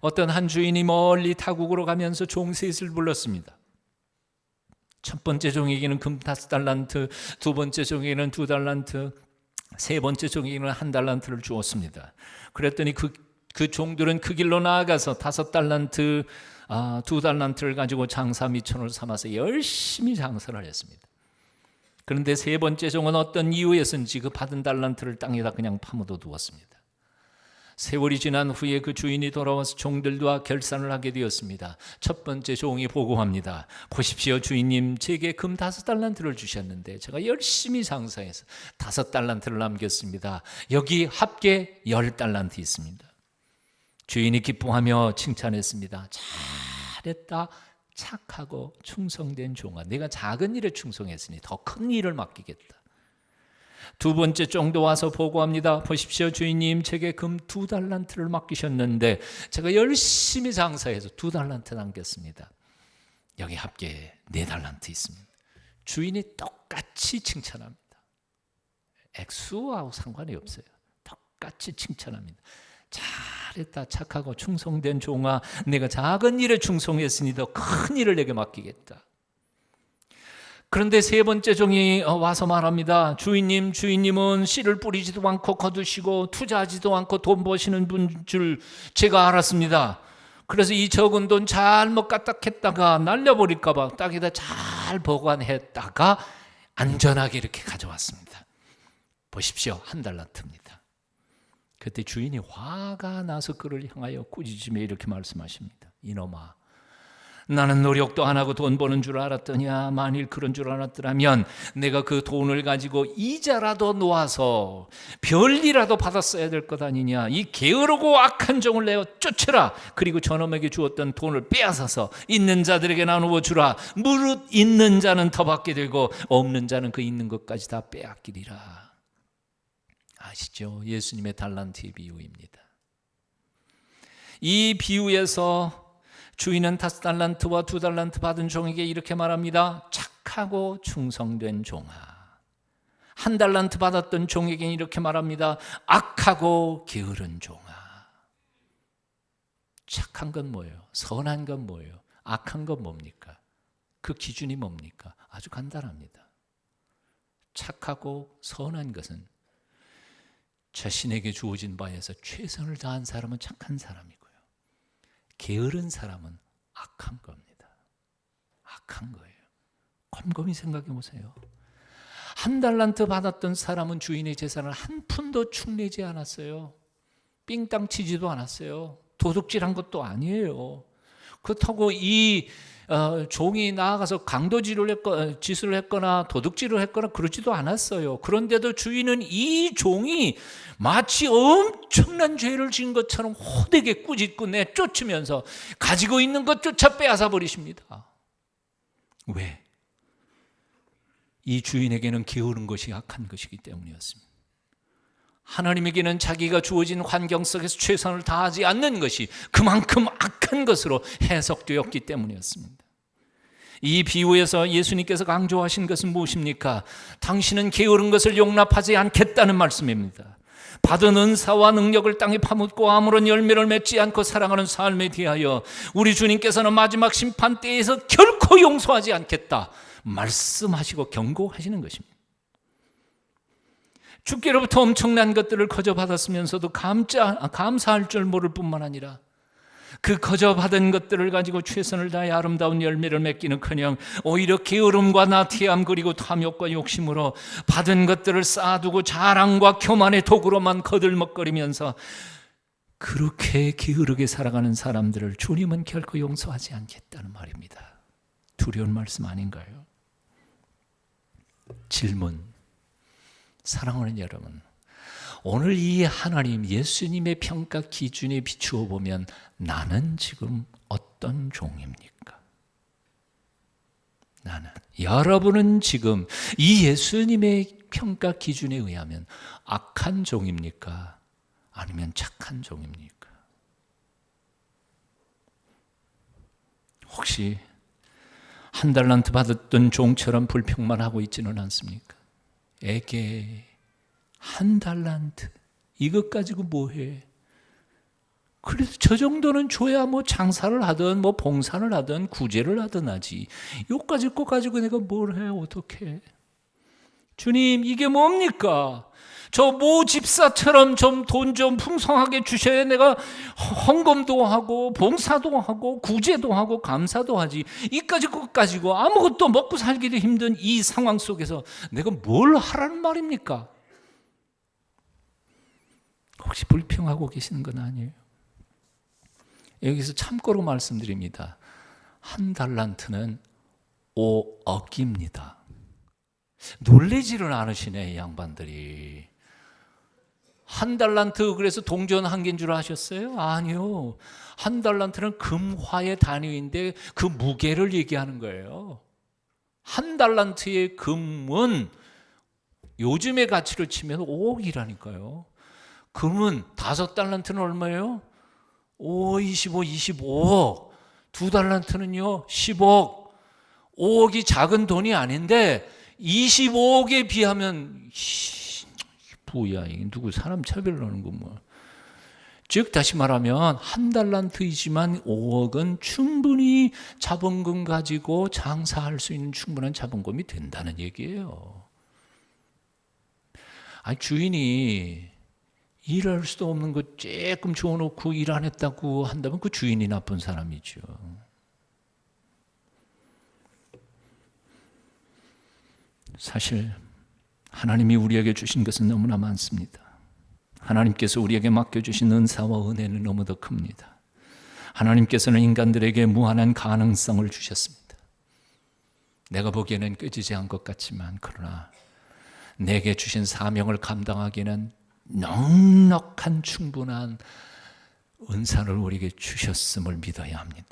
어떤 한 주인이 멀리 타국으로 가면서 종 셋을 불렀습니다. 첫 번째 종에게는 금 5달란트, 두 번째 종에게는 2달란트, 세 번째 종에게는 1달란트를 주었습니다. 그랬더니 그 종들은 그 길로 나아가서 5달란트, 2달란트를 가지고 장사 미천을 삼아서 열심히 장사를 했습니다. 그런데 세 번째 종은 어떤 이유에서인지 그 받은 달란트를 땅에다 그냥 파묻어 두었습니다. 세월이 지난 후에 그 주인이 돌아와서 종들과 결산을 하게 되었습니다. 첫 번째 종이 보고합니다. 보십시오, 주인님, 제게 금 5달란트를 주셨는데 제가 열심히 장사해서 5달란트를 남겼습니다. 여기 합계 10달란트 있습니다. 주인이 기뻐하며 칭찬했습니다. 잘했다, 착하고 충성된 종아, 내가 작은 일에 충성했으니 더 큰 일을 맡기겠다. 두 번째 종도 와서 보고합니다. 보십시오, 주인님, 제게 금 2달란트를 맡기셨는데 제가 열심히 장사해서 2달란트 남겼습니다. 여기 합계 4달란트 있습니다. 주인이 똑같이 칭찬합니다. 액수하고 상관이 없어요. 똑같이 칭찬합니다. 잘했다, 착하고 충성된 종아, 내가 작은 일에 충성했으니 더 큰 일을 내게 맡기겠다. 그런데 세 번째 종이 와서 말합니다. 주인님은 씨를 뿌리지도 않고 거두시고 투자하지도 않고 돈 버시는 분 줄 제가 알았습니다. 그래서 이 적은 돈 잘못 까딱했다가 날려버릴까 봐 땅에다 잘 보관했다가 안전하게 이렇게 가져왔습니다. 보십시오, 1달란트입니다. 그때 주인이 화가 나서 그를 향하여 꾸짖으며 이렇게 말씀하십니다. 이놈아, 나는 노력도 안 하고 돈 버는 줄 알았더냐. 만일 그런 줄 알았더라면 내가 그 돈을 가지고 이자라도 놓아서 별리라도 받았어야 될 것 아니냐. 이 게으르고 악한 종을 내어 쫓으라. 그리고 저놈에게 주었던 돈을 빼앗아서 있는 자들에게 나누어 주라. 무릇 있는 자는 더 받게 되고 없는 자는 그 있는 것까지 다 빼앗기리라. 아시죠? 예수님의 달란트의 비유입니다. 이 비유에서 주인은 5달란트와 2달란트 받은 종에게 이렇게 말합니다. 착하고 충성된 종아. 1달란트 받았던 종에게 이렇게 말합니다. 악하고 게으른 종아. 착한 건 뭐예요? 선한 건 뭐예요? 악한 건 뭡니까? 그 기준이 뭡니까? 아주 간단합니다. 착하고 선한 것은 자신에게 주어진 바에서 최선을 다한 사람은 착한 사람이고요. 게으른 사람은 악한 겁니다. 악한 거예요. 곰곰이 생각해 보세요. 1달란트 받았던 사람은 주인의 재산을 한 푼도 축내지 않았어요. 삥땅 치지도 않았어요. 도둑질한 것도 아니에요. 그렇다고 이 종이 나아가서 짓을 했거나 도둑질을 했거나 그러지도 않았어요. 그런데도 주인은 이 종이 마치 엄청난 죄를 지은 것처럼 호되게 꾸짖고 내쫓으면서 가지고 있는 것조차 빼앗아 버리십니다. 왜? 이 주인에게는 게으른 것이 악한 것이기 때문이었습니다. 하나님에게는 자기가 주어진 환경 속에서 최선을 다하지 않는 것이 그만큼 악한 것으로 해석되었기 때문이었습니다. 이 비유에서 예수님께서 강조하신 것은 무엇입니까? 당신은 게으른 것을 용납하지 않겠다는 말씀입니다. 받은 은사와 능력을 땅에 파묻고 아무런 열매를 맺지 않고 살아가는 삶에 대하여 우리 주님께서는 마지막 심판 때에서 결코 용서하지 않겠다 말씀하시고 경고하시는 것입니다. 주께로부터 엄청난 것들을 거저받았으면서도 감사할 줄 모를 뿐만 아니라 그 거저받은 것들을 가지고 최선을 다해 아름다운 열매를 맺기는커녕 오히려 게으름과 나태함 그리고 탐욕과 욕심으로 받은 것들을 쌓아두고 자랑과 교만의 도구로만 거들먹거리면서 그렇게 게으르게 살아가는 사람들을 주님은 결코 용서하지 않겠다는 말입니다. 두려운 말씀 아닌가요? 질문. 사랑하는 여러분, 오늘 이 하나님 예수님의 평가 기준에 비추어 보면 나는 지금 어떤 종입니까? 여러분은 지금 이 예수님의 평가 기준에 의하면 악한 종입니까? 아니면 착한 종입니까? 혹시 1달란트 받았던 종처럼 불평만 하고 있지는 않습니까? 에게 1달란트 이것 가지고 뭐해? 그래도 저 정도는 줘야 뭐 장사를 하든 뭐 봉사를 하든 구제를 하든 하지. 요까지 거 가지고 내가 뭘 해? 어떻게? 주님, 이게 뭡니까? 저 모 집사처럼 좀 돈 좀 풍성하게 주셔야 내가 헌금도 하고 봉사도 하고 구제도 하고 감사도 하지. 이까지 것 가지고 아무것도 먹고 살기도 힘든 이 상황 속에서 내가 뭘 하라는 말입니까? 혹시 불평하고 계시는 건 아니에요? 여기서 참고로 말씀드립니다. 한 달란트는 5억입니다. 놀래지를 않으시네, 이 양반들이. 한 달란트, 그래서 동전 한 개인 줄 아셨어요? 아니요. 한 달란트는 금화의 단위인데 그 무게를 얘기하는 거예요. 한 달란트의 금은 요즘의 가치를 치면 5억이라니까요. 금은 5달란트는 얼마예요? 5, 25, 25억. 2달란트는요 10억. 5억이 작은 돈이 아닌데 25억에 비하면 뭐야, 이게 누구 사람 차별하는 거 뭐. 즉 다시 말하면 한 달란트이지만 5억은 충분히 자본금 가지고 장사할 수 있는 충분한 자본금이 된다는 얘기예요. 아니, 주인이 일할 수도 없는 거 조금 줘놓고 일 안 했다고 한다면 그 주인이 나쁜 사람이죠. 사실 하나님이 우리에게 주신 것은 너무나 많습니다. 하나님께서 우리에게 맡겨주신 은사와 은혜는 너무도 큽니다. 하나님께서는 인간들에게 무한한 가능성을 주셨습니다. 내가 보기에는 끄지지 않은 것 같지만 그러나 내게 주신 사명을 감당하기에는 넉넉한 충분한 은사를 우리에게 주셨음을 믿어야 합니다.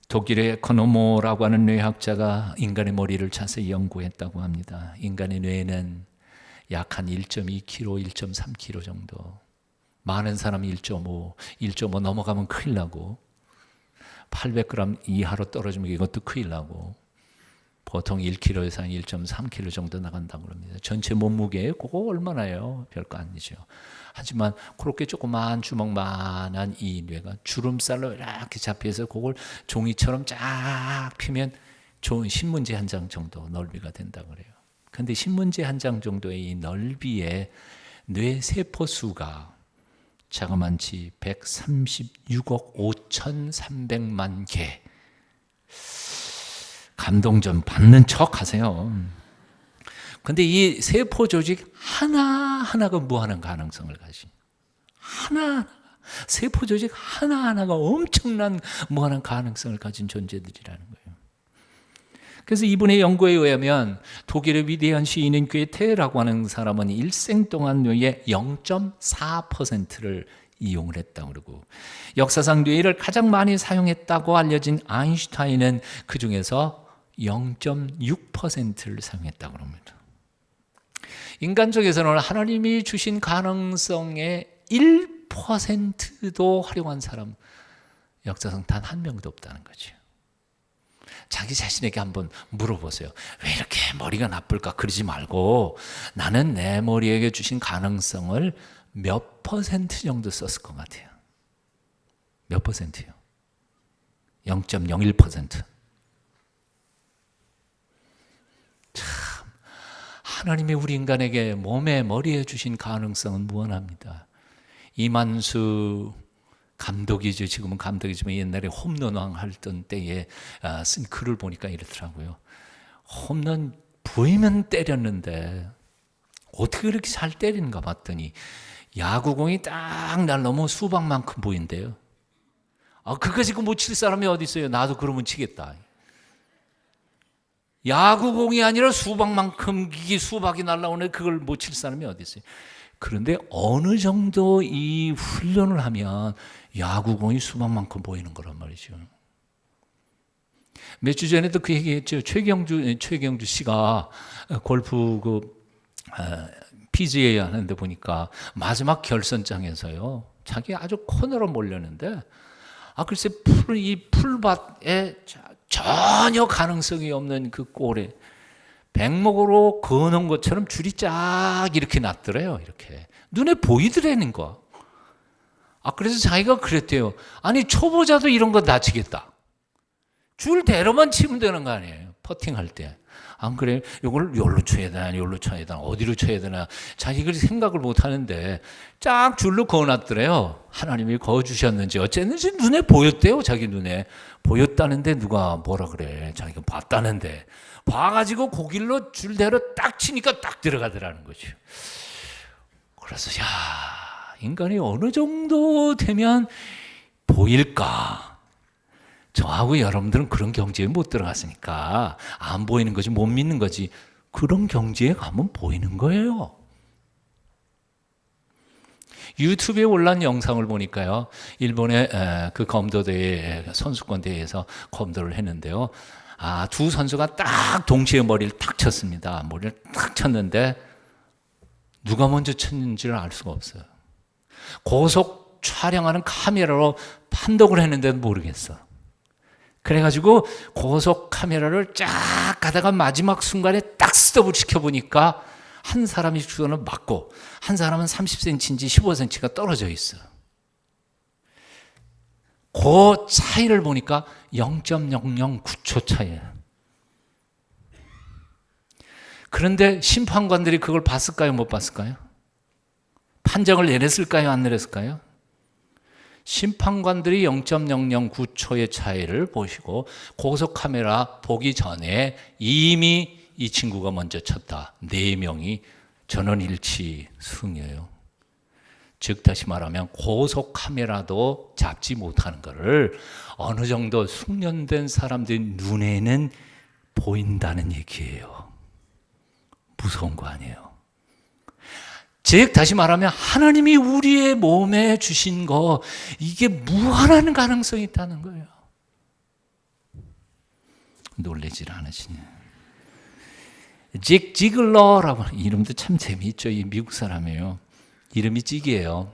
독일의 에코노모라고 하는 뇌학자가 인간의 머리를 자세히 연구했다고 합니다. 인간의 뇌는 약 한 1.2kg, 1.3kg 정도. 많은 사람이 1.5 넘어가면 큰일 나고 800g 이하로 떨어지면 이것도 큰일 나고 보통 1kg에서 한 1.3kg 정도 나간다고 합니다. 전체 몸무게에 그거 얼마나요? 별거 아니죠. 하지만 그렇게 조그만 주먹만한 이 뇌가 주름살로 이렇게 잡혀서 그걸 종이처럼 쫙 피면 좋은 신문지 한 장 정도 넓이가 된다고 그래요. 그런데 신문지 한 장 정도의 이 넓이의 뇌세포 수가 자그만치 136억 5,300만 개. 감동 좀 받는 척 하세요. 근데 이 세포 조직 하나하나가 무한한 가능성을 가진, 세포 조직 하나하나가 엄청난 무한한 가능성을 가진 존재들이라는 거예요. 그래서 이분의 연구에 의하면 독일의 위대한 시인인 괴테라고 하는 사람은 일생 동안 뇌의 0.4%를 이용을 했다고 그러고, 역사상 뇌를 가장 많이 사용했다고 알려진 아인슈타인은 그 중에서 0.6%를 사용했다고 합니다. 인간 쪽에서는 하나님이 주신 가능성의 1%도 활용한 사람 역사상 단 한 명도 없다는 거죠. 자기 자신에게 한번 물어보세요. 왜 이렇게 머리가 나쁠까? 그러지 말고 나는 내 머리에게 주신 가능성을 몇 퍼센트 정도 썼을 것 같아요? 몇 퍼센트요? 0.01%. 참, 하나님이 우리 인간에게 몸에 머리에 주신 가능성은 무한합니다. 이만수 감독이죠. 지금은 감독이지만 옛날에 홈런왕 하던 때에 쓴 글을 보니까 이렇더라고요. 홈런 보이면 때렸는데 어떻게 그렇게 잘 때리는가 봤더니 야구공이 딱 날 넘어 수박만큼 보인대요. 그거 지금 못 칠 사람이 어디 있어요? 나도 그러면 치겠다. 야구공이 아니라 수박만큼 이게 수박이 날라오네. 그걸 못 칠 사람이 어디 있어요? 그런데 어느 정도 이 훈련을 하면 야구공이 수박만큼 보이는 거란 말이죠. 몇 주 전에도 그 얘기했죠. 최경주 씨가 골프 PGA 하는데 보니까 마지막 결선장에서요, 자기 아주 코너로 몰렸는데 글쎄 이 풀밭에 전혀 가능성이 없는 그 골에 백목으로 그어놓은 것처럼 줄이 쫙 이렇게 났더래요. 이렇게 눈에 보이더라는 거. 그래서 자기가 그랬대요. 아니, 초보자도 이런 거 다치겠다. 줄 대로만 치면 되는 거 아니에요. 퍼팅할 때. 안 그래요? 이걸 여기로 쳐야 되나, 여기로 쳐야 되나, 어디로 쳐야 되나. 자기가 생각을 못 하는데 쫙 줄로 그어놨더래요. 하나님이 그어주셨는지 어쨌는지 눈에 보였대요. 자기 눈에. 보였다는데 누가 뭐라 그래. 자기가 봤다는데. 봐가지고 그 길로 줄대로 딱 치니까 딱 들어가더라는 거죠. 그래서 인간이 어느 정도 되면 보일까? 저하고 여러분들은 그런 경지에 못 들어갔으니까 안 보이는 거지, 못 믿는 거지. 그런 경지에 가면 보이는 거예요. 유튜브에 올라온 영상을 보니까요, 일본의 그 검도대회, 선수권 대회에서 검도를 했는데요. 두 선수가 딱 동시에 머리를 탁 쳤습니다. 머리를 탁 쳤는데 누가 먼저 쳤는지를 알 수가 없어요. 고속 촬영하는 카메라로 판독을 했는데도 모르겠어. 그래가지고 고속 카메라를 쫙 가다가 마지막 순간에 딱 스톱을 시켜보니까 한 사람이 주변을 맞고 한 사람은 30cm인지 15cm가 떨어져 있어. 그 차이를 보니까 0.009초 차이예요. 그런데 심판관들이 그걸 봤을까요? 못 봤을까요? 판정을 내렸을까요? 안 내렸을까요? 심판관들이 0.009초의 차이를 보시고 고속 카메라 보기 전에 이미 이 친구가 먼저 쳤다. 4명이 전원일치 승이에요. 즉 다시 말하면 고속 카메라도 잡지 못하는 것을 어느 정도 숙련된 사람들 눈에는 보인다는 얘기예요. 무서운 거 아니에요. 즉 다시 말하면 하나님이 우리의 몸에 주신 거, 이게 무한한 가능성이 있다는 거예요. 놀라질 않으시냐. 직 지글러라고, 이름도 참 재미있죠. 이 미국 사람이에요. 이름이 찍이에요.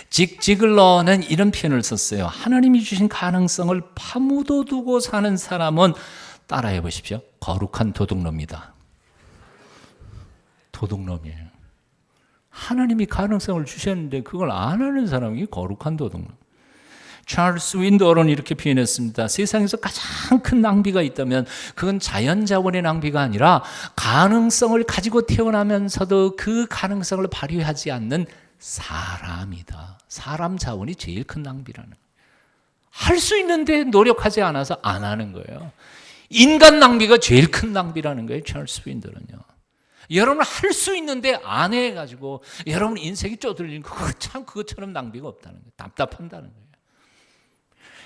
직 지글러는 이런 표현을 썼어요. 하나님이 주신 가능성을 파묻어 두고 사는 사람은, 따라해 보십시오, 거룩한 도둑놈이다. 도둑놈이에요. 하나님이 가능성을 주셨는데 그걸 안 하는 사람이 거룩한 도둑놈. 찰스 윈도어는 이렇게 표현했습니다. 세상에서 가장 큰 낭비가 있다면 그건 자연자원의 낭비가 아니라 가능성을 가지고 태어나면서도 그 가능성을 발휘하지 않는 사람이다. 사람 자원이 제일 큰 낭비라는 거예요. 할 수 있는데 노력하지 않아서 안 하는 거예요. 인간 낭비가 제일 큰 낭비라는 거예요. 찰스 윈도어는요. 여러분 할 수 있는데 안 해가지고 여러분 인생이 쪼들린 거, 참 그것처럼 낭비가 없다는 거예요. 답답한다는 거예요.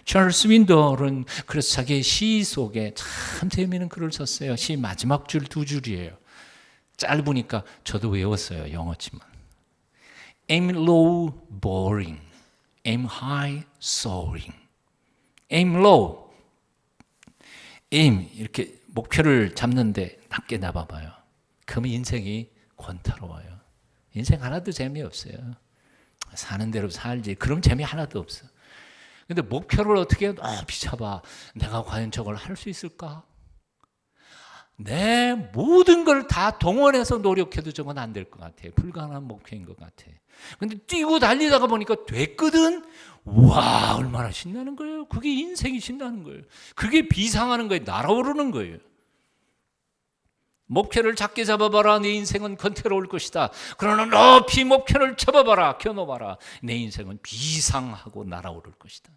찰스 윈도어는 그래서 자기의 시 속에 참 재미있는 글을 썼어요. 시 마지막 줄 2줄이에요. 짧으니까 저도 외웠어요. 영어지만. Aim low, boring. Aim high, soaring. Aim low. aim, 이렇게 목표를 잡는데 낮게 나봐봐요. 그러면 인생이 권태로워요. 인생 하나도 재미없어요. 사는 대로 살지. 그럼 재미 하나도 없어. 근데 목표를 어떻게 높이 잡아? 내가 과연 저걸 할 수 있을까? 내 모든 걸 다 동원해서 노력해도 저건 안 될 것 같아. 불가능한 목표인 것 같아. 근데 뛰고 달리다가 보니까 됐거든? 와, 얼마나 신나는 거예요. 그게 인생이 신나는 거예요. 그게 비상하는 거예요. 날아오르는 거예요. 목표를 작게 잡아봐라. 내 인생은 권태로울 것이다. 그러나 높이 목표를 잡아봐라. 겨눠봐라. 내 인생은 비상하고 날아오를 것이다.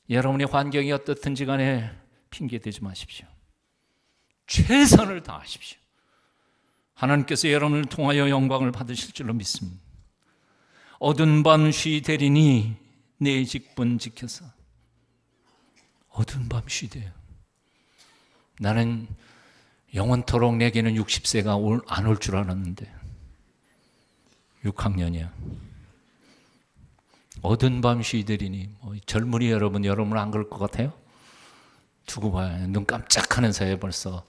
여러분의 환경이 어떻든지 간에 핑계대지 마십시오. 최선을 다하십시오. 하나님께서 여러분을 통하여 영광을 받으실 줄로 믿습니다. 어두운 밤 쉬되리니 내 직분 지켜서. 어두운 밤 쉬대요. 나는 영원토록 내게는 60세가 안 올 줄 알았는데 6학년이야. 어두운 밤 쉬되리니. 젊은이 여러분 안 그럴 것 같아요? 두고 봐요. 눈 깜짝하는 사이에 벌써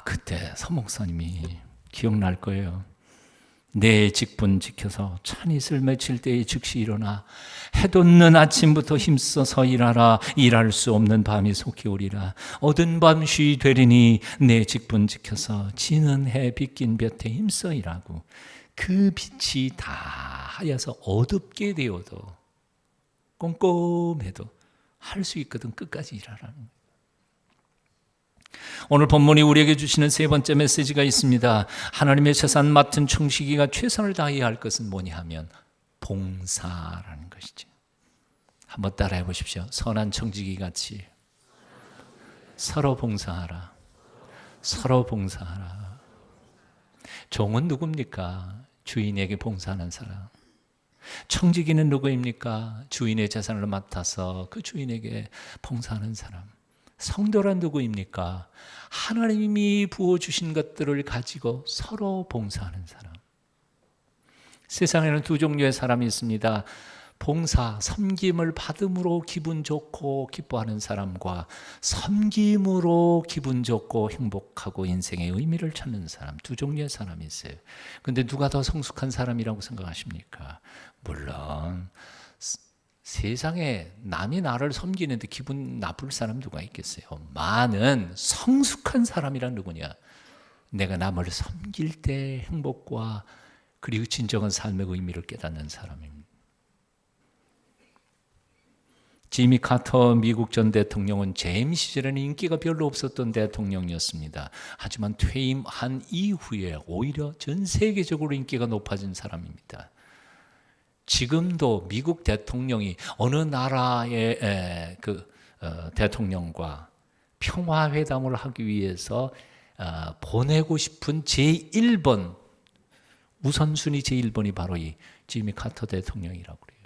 그때 서목사님이 기억날 거예요. 내 직분 지켜서 찬이슬 맺힐 때에 즉시 일어나 해 돋는 아침부터 힘써서 일하라. 일할 수 없는 밤이 속히 오리라. 어두운 밤 쉬되리니 내 직분 지켜서 지는 해 빗긴 볕에 힘써 일하고 그 빛이 다 하여서 어둡게 되어도 꼼꼼해도 할 수 있거든. 끝까지 일하라는 거예요. 오늘 본문이 우리에게 주시는 세 번째 메시지가 있습니다. 하나님의 세상 맡은 청지기가 최선을 다해야 할 것은 뭐냐 하면 봉사라는 것이죠. 한번 따라해 보십시오. 선한 청지기 같이 서로 봉사하라. 서로 봉사하라. 종은 누굽니까? 주인에게 봉사하는 사람. 청지기는 누구입니까? 주인의 재산을 맡아서 그 주인에게 봉사하는 사람. 성도란 누구입니까? 하나님이 부어주신 것들을 가지고 서로 봉사하는 사람. 세상에는 두 종류의 사람이 있습니다. 봉사, 섬김을 받음으로 기분 좋고 기뻐하는 사람과 섬김으로 기분 좋고 행복하고 인생의 의미를 찾는 사람, 두 종류의 사람이 있어요. 그런데 누가 더 성숙한 사람이라고 생각하십니까? 물론 세상에 남이 나를 섬기는데 기분 나쁠 사람 누가 있겠어요? 많은 성숙한 사람이란 누구냐? 내가 남을 섬길 때 행복과 그리고 진정한 삶의 의미를 깨닫는 사람입니다. 지미 카터 미국 전 대통령은 재임 시절에는 인기가 별로 없었던 대통령이었습니다. 하지만 퇴임한 이후에 오히려 전 세계적으로 인기가 높아진 사람입니다. 지금도 미국 대통령이 어느 나라의 대통령과 평화회담을 하기 위해서 보내고 싶은 제1번 우선순위 제1번이 바로 이 지미 카터 대통령이라고 그래요.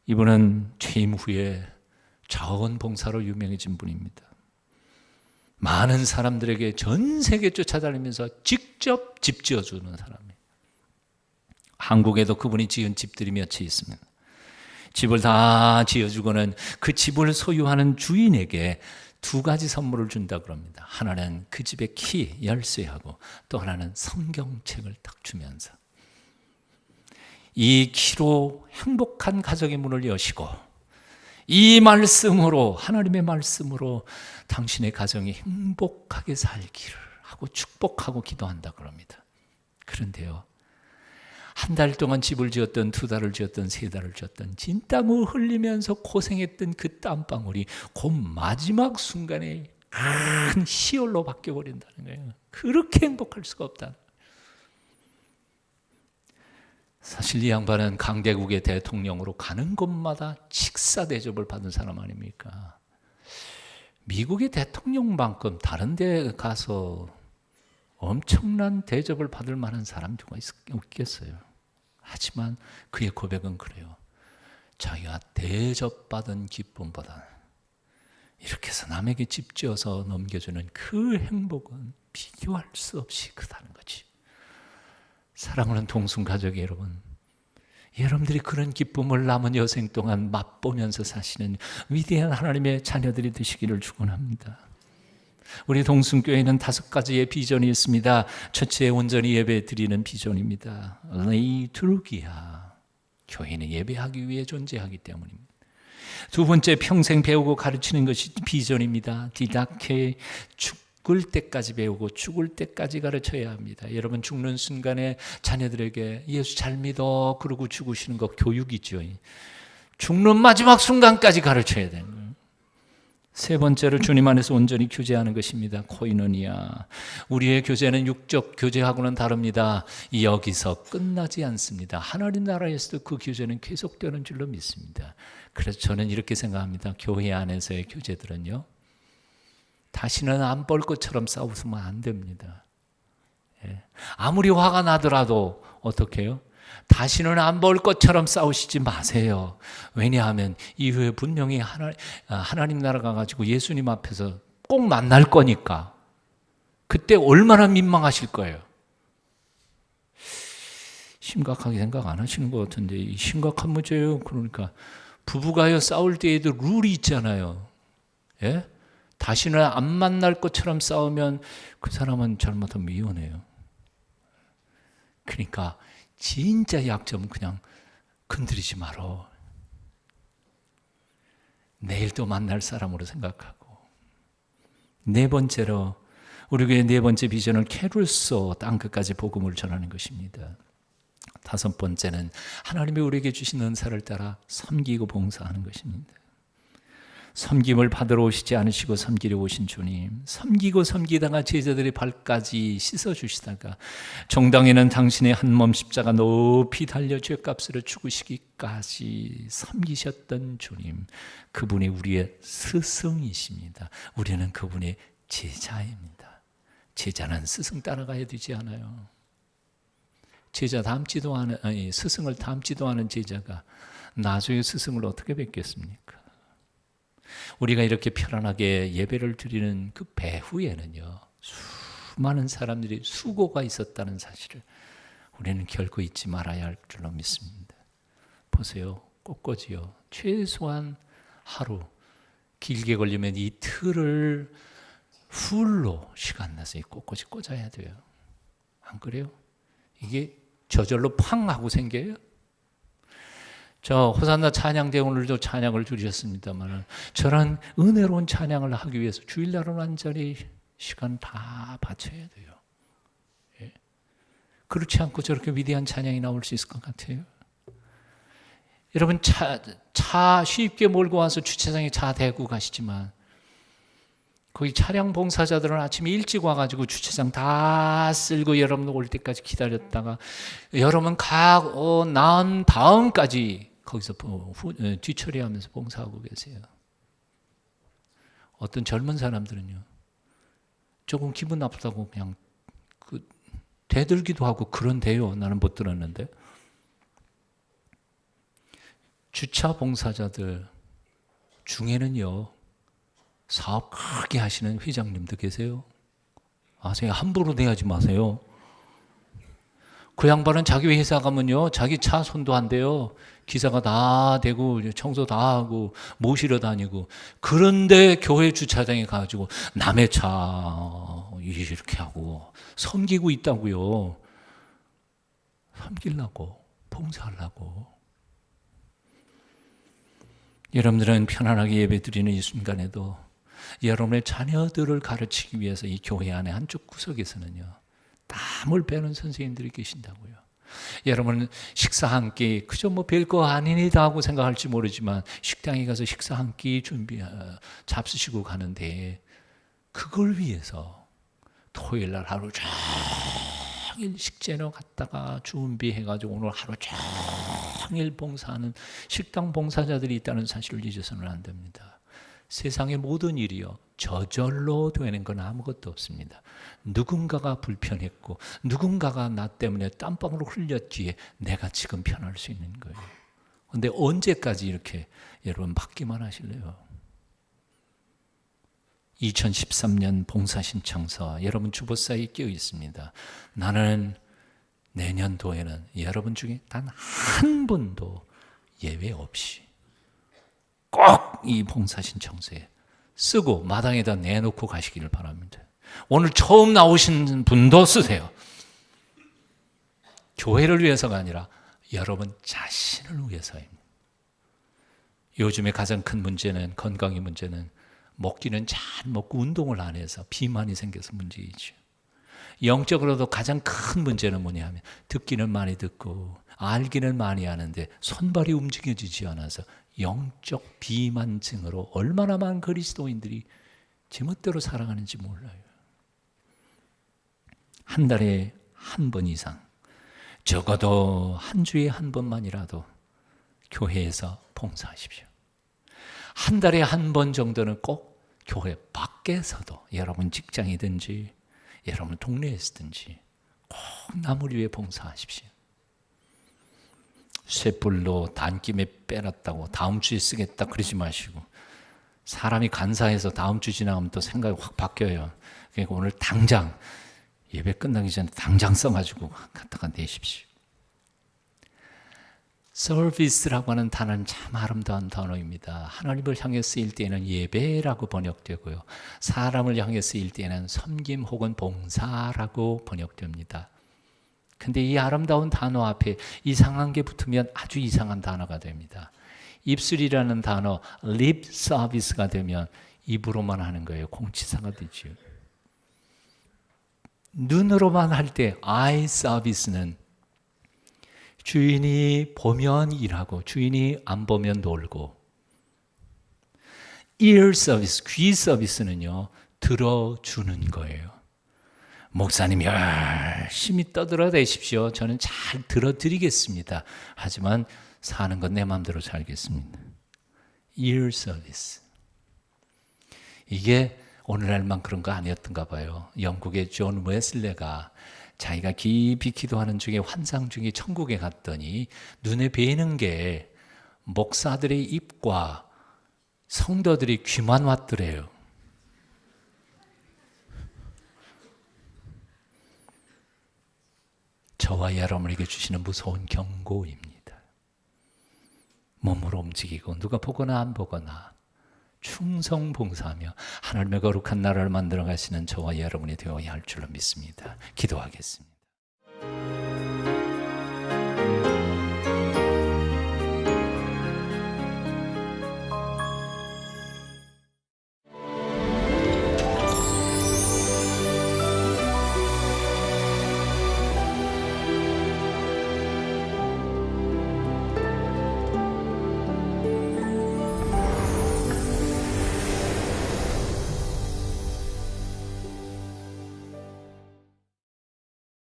이분은 취임 후에 자원봉사로 유명해진 분입니다. 많은 사람들에게 전 세계 쫓아다니면서 직접 집 지어주는 사람이에요. 한국에도 그분이 지은 집들이 몇 채 있습니다. 집을 다 지어주고는 그 집을 소유하는 주인에게 두 가지 선물을 준다고 합니다. 하나는 그 집의 키, 열쇠하고 또 하나는 성경책을 딱 주면서 이 키로 행복한 가정의 문을 여시고 이 말씀으로, 하나님의 말씀으로 당신의 가정이 행복하게 살기를 하고 축복하고 기도한다 그럽니다. 그런데요, 한 달 동안 집을 지었던, 두 달을 지었던, 세 달을 지었던 진땀을 흘리면서 고생했던 그 땀방울이 곧 마지막 순간에 큰 희열로 바뀌어버린다는 거예요. 그렇게 행복할 수가 없다. 사실 이 양반은 강대국의 대통령으로 가는 곳마다 식사 대접을 받은 사람 아닙니까? 미국의 대통령만큼 다른 데 가서 엄청난 대접을 받을 만한 사람 누가 있겠어요? 하지만 그의 고백은 그래요. 자기가 대접받은 기쁨보다 이렇게 해서 남에게 집 지어서 넘겨주는 그 행복은 비교할 수 없이 크다는 거지. 사랑하는 동순가족 여러분, 여러분들이 그런 기쁨을 남은 여생 동안 맛보면서 사시는 위대한 하나님의 자녀들이 되시기를 축원합니다. 우리 동순교회는 5가지의 비전이 있습니다. 첫째, 온전히 예배 드리는 비전입니다. 레이투르기아, 교회는 예배하기 위해 존재하기 때문입니다. 두 번째, 평생 배우고 가르치는 것이 비전입니다. 디다케, 죽을 때까지 배우고 죽을 때까지 가르쳐야 합니다. 여러분 죽는 순간에 자녀들에게 예수 잘 믿어 그러고 죽으시는 거 교육이죠. 죽는 마지막 순간까지 가르쳐야 되는 거예요. 세 번째로 주님 안에서 온전히 교제하는 것입니다. 코이노니아. 우리의 교제는 육적 교제하고는 다릅니다. 여기서 끝나지 않습니다. 하나님 나라에서도 그 교제는 계속되는 줄로 믿습니다. 그래서 저는 이렇게 생각합니다. 교회 안에서의 교제들은요, 다시는 안 볼 것처럼 싸우면 안 됩니다. 아무리 화가 나더라도 어떻게 해요? 다시는 안 볼 것처럼 싸우시지 마세요. 왜냐하면 이후에 분명히 하나님 나라 가가지고 예수님 앞에서 꼭 만날 거니까. 그때 얼마나 민망하실 거예요. 심각하게 생각 안 하시는 것 같은데 심각한 문제예요. 그러니까 부부가요 싸울 때에도 룰이 있잖아요. 예? 다시는 안 만날 것처럼 싸우면 그 사람은 잘못하면 이혼해요. 그러니까 진짜 약점은 그냥 건드리지 말어. 내일 또 만날 사람으로 생각하고. 네 번째로 우리 교회 네 번째 비전은 캐룰소 땅끝까지 복음을 전하는 것입니다. 다섯 번째는 하나님이 우리에게 주신 은사를 따라 섬기고 봉사하는 것입니다. 섬김을 받으러 오시지 않으시고 섬기려 오신 주님, 섬기고 섬기다가 제자들의 발까지 씻어주시다가 정당에는 당신의 한 몸 십자가 높이 달려 죄값으로 죽으시기까지 섬기셨던 주님, 그분이 우리의 스승이십니다. 우리는 그분의 제자입니다. 제자는 스승 따라가야 되지 않아요. 제자 닮지도 않은, 스승을 닮지도 않은 제자가 나중에 스승을 어떻게 뵙겠습니까? 우리가 이렇게 편안하게 예배를 드리는 그 배후에는요, 수많은 사람들이 수고가 있었다는 사실을 우리는 결코 잊지 말아야 할 줄로 믿습니다. 보세요, 꽃꽂이요, 최소한 하루, 길게 걸리면 이틀을 풀로 시간 내서 이 꽃꽂이 꽂아야 돼요. 안 그래요? 이게 저절로 팡 하고 생겨요? 저 호산나 찬양대 오늘도 찬양을 드리셨습니다만 저런 은혜로운 찬양을 하기 위해서 주일날은 완전히 시간 다 바쳐야 돼요. 예. 그렇지 않고 저렇게 위대한 찬양이 나올 수 있을 것 같아요. 여러분 차 쉽게 몰고 와서 주차장에 차 대고 가시지만 거기 차량 봉사자들은 아침에 일찍 와가지고 주차장 다 쓸고 여러분 올 때까지 기다렸다가 여러분 나은 다음까지 거기서 뒤처리하면서 봉사하고 계세요. 어떤 젊은 사람들은요, 조금 기분 나쁘다고 그냥 대들기도 하고 그런데요. 나는 못 들었는데. 주차 봉사자들 중에는요, 사업 크게 하시는 회장님도 계세요. 아세요? 함부로 대하지 마세요. 그 양반은 자기 회사 가면요, 자기 차 손도 안 대요. 기사가 다 되고 청소 다 하고 모시러 다니고. 그런데 교회 주차장에 가가지고 남의 차 이렇게 하고 섬기고 있다고요. 섬기려고, 봉사하려고. 여러분들은 편안하게 예배드리는 이 순간에도 여러분의 자녀들을 가르치기 위해서 이 교회 안에 한쪽 구석에서는요, 땀을 빼는 선생님들이 계신다고요. 여러분 식사 한 끼 그저 뭐 별거 아니니다 하고 생각할지 모르지만 식당에 가서 식사 한 끼 잡수시고 가는데 그걸 위해서 토요일 날 하루 종일 식재료 갖다가 준비해가지고 오늘 하루 종일 봉사하는 식당 봉사자들이 있다는 사실을 잊어서는 안 됩니다. 세상의 모든 일이요, 저절로 되는 건 아무것도 없습니다. 누군가가 불편했고 누군가가 나 때문에 땀방울을 흘렸기에 내가 지금 편할 수 있는 거예요. 그런데 언제까지 이렇게 여러분 받기만 하실래요? 2013년 봉사신청서 여러분 주보사에 끼어 있습니다. 나는 내년도에는 여러분 중에 단 한 분도 예외 없이 꼭 이 봉사신청서에 쓰고 마당에다 내놓고 가시기를 바랍니다. 오늘 처음 나오신 분도 쓰세요. 교회를 위해서가 아니라 여러분 자신을 위해서입니다. 요즘에 가장 큰 문제는, 건강의 문제는 먹기는 잘 먹고 운동을 안 해서 비만이 생겨서 문제이죠. 영적으로도 가장 큰 문제는 뭐냐 하면 듣기는 많이 듣고 알기는 많이 아는데 손발이 움직여지지 않아서 영적 비만증으로 얼마나 많은 그리스도인들이 제멋대로 살아가는지 몰라요. 한 달에 한 번 이상, 적어도 한 주에 한 번만이라도 교회에서 봉사하십시오. 한 달에 한 번 정도는 꼭 교회 밖에서도, 여러분 직장이든지 여러분 동네에서든지 꼭 남을 위해 봉사하십시오. 쇳불로 단김에 빼놨다고 다음 주에 쓰겠다 그러지 마시고, 사람이 간사해서 다음 주 지나가면 또 생각이 확 바뀌어요. 그러니까 오늘 당장 예배 끝나기 전에 당장 써가지고 갖다가 내십시오. 서비스라고 하는 단어는 참 아름다운 단어입니다. 하나님을 향해 쓰일 때에는 예배라고 번역되고요, 사람을 향해 쓰일 때에는 섬김 혹은 봉사라고 번역됩니다. 근데 이 아름다운 단어 앞에 이상한 게 붙으면 아주 이상한 단어가 됩니다. 입술이라는 단어, lip service가 되면 입으로만 하는 거예요. 공치사가 되죠. 눈으로만 할 때 아이 서비스는 주인이 보면 일하고 주인이 안 보면 놀고, ear 서비스, 귀 서비스는요, 들어주는 거예요. 목사님 열심히 떠들어대십시오. 저는 잘 들어드리겠습니다. 하지만 사는 건 내 마음대로 살겠습니다. ear 서비스. 이게 오늘날만 그런 거 아니었던가 봐요. 영국의 존 웨슬레가 자기가 깊이 기도하는 중에 환상 중에 천국에 갔더니 눈에 뵈는 게 목사들의 입과 성도들의 귀만 왔더래요. 저와 여러분에게 주시는 무서운 경고입니다. 몸으로 움직이고 누가 보거나 안 보거나 충성봉사하며 하나님의 거룩한 나라를 만들어 가시는 저와 여러분이 되어야 할 줄로 믿습니다. 기도하겠습니다.